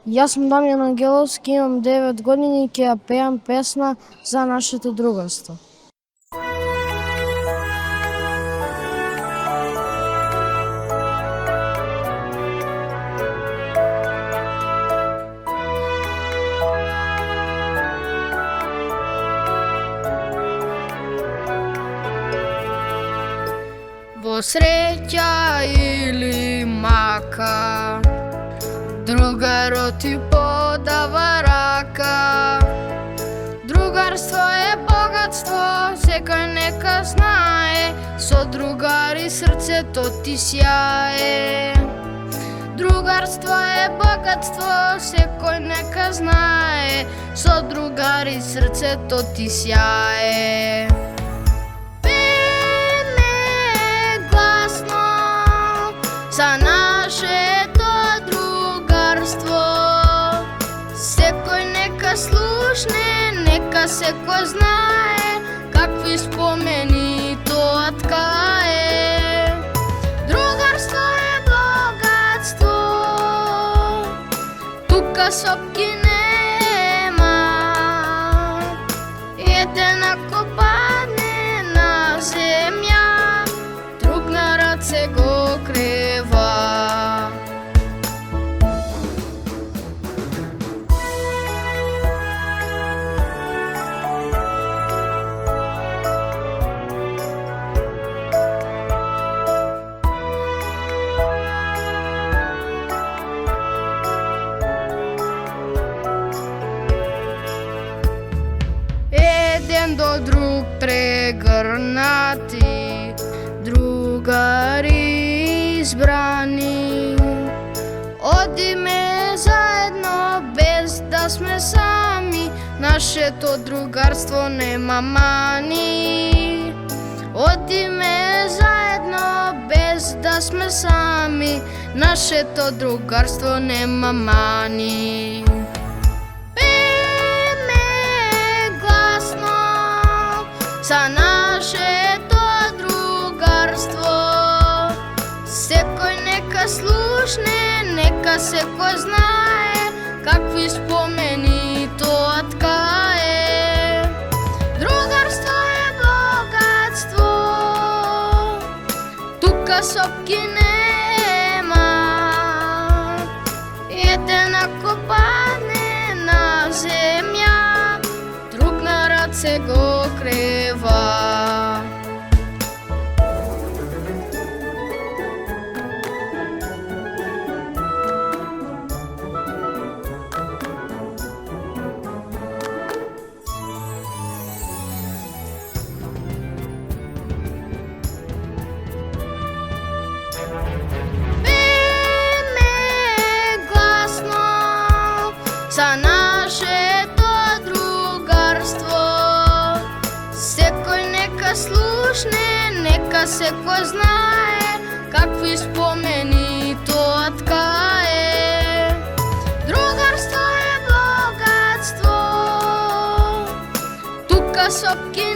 Јас сум Дамјан Ангеловски, имам 9 години и ќе ја пеам песна за нашето другарство. Во среќа или мака, другарот ти подава рака. Другарство е богатство, секој нека знае, со другари срцето ти сјае. Другарство е богатство, секој нека знае, со другари срцето ти сјае. За нашето другарство, секој нека слушне, нека секој знае, какви спомени тоа ткае. Другарство е богатство, тука сопки нема, еден ако падне на земја, друг на раце го крева. Еден до друг прегрнати, другари избрани, одиме заедно без да сме сами, нашето другарство нема мани. Одиме заедно без да сме сами, нашето другарство нема мани. Пееме гласно за нашето другарство, секој нека слушне, нека секој знае, какви спомени тоа ткае. Другарство е богатство, тука сопки нема, еден ако падне на земја, друг на раце го крева. За нашето другарство, секој нека слушне, нека секој знае, какви спомени тоа ткае. Другарство е богатство, тука сопки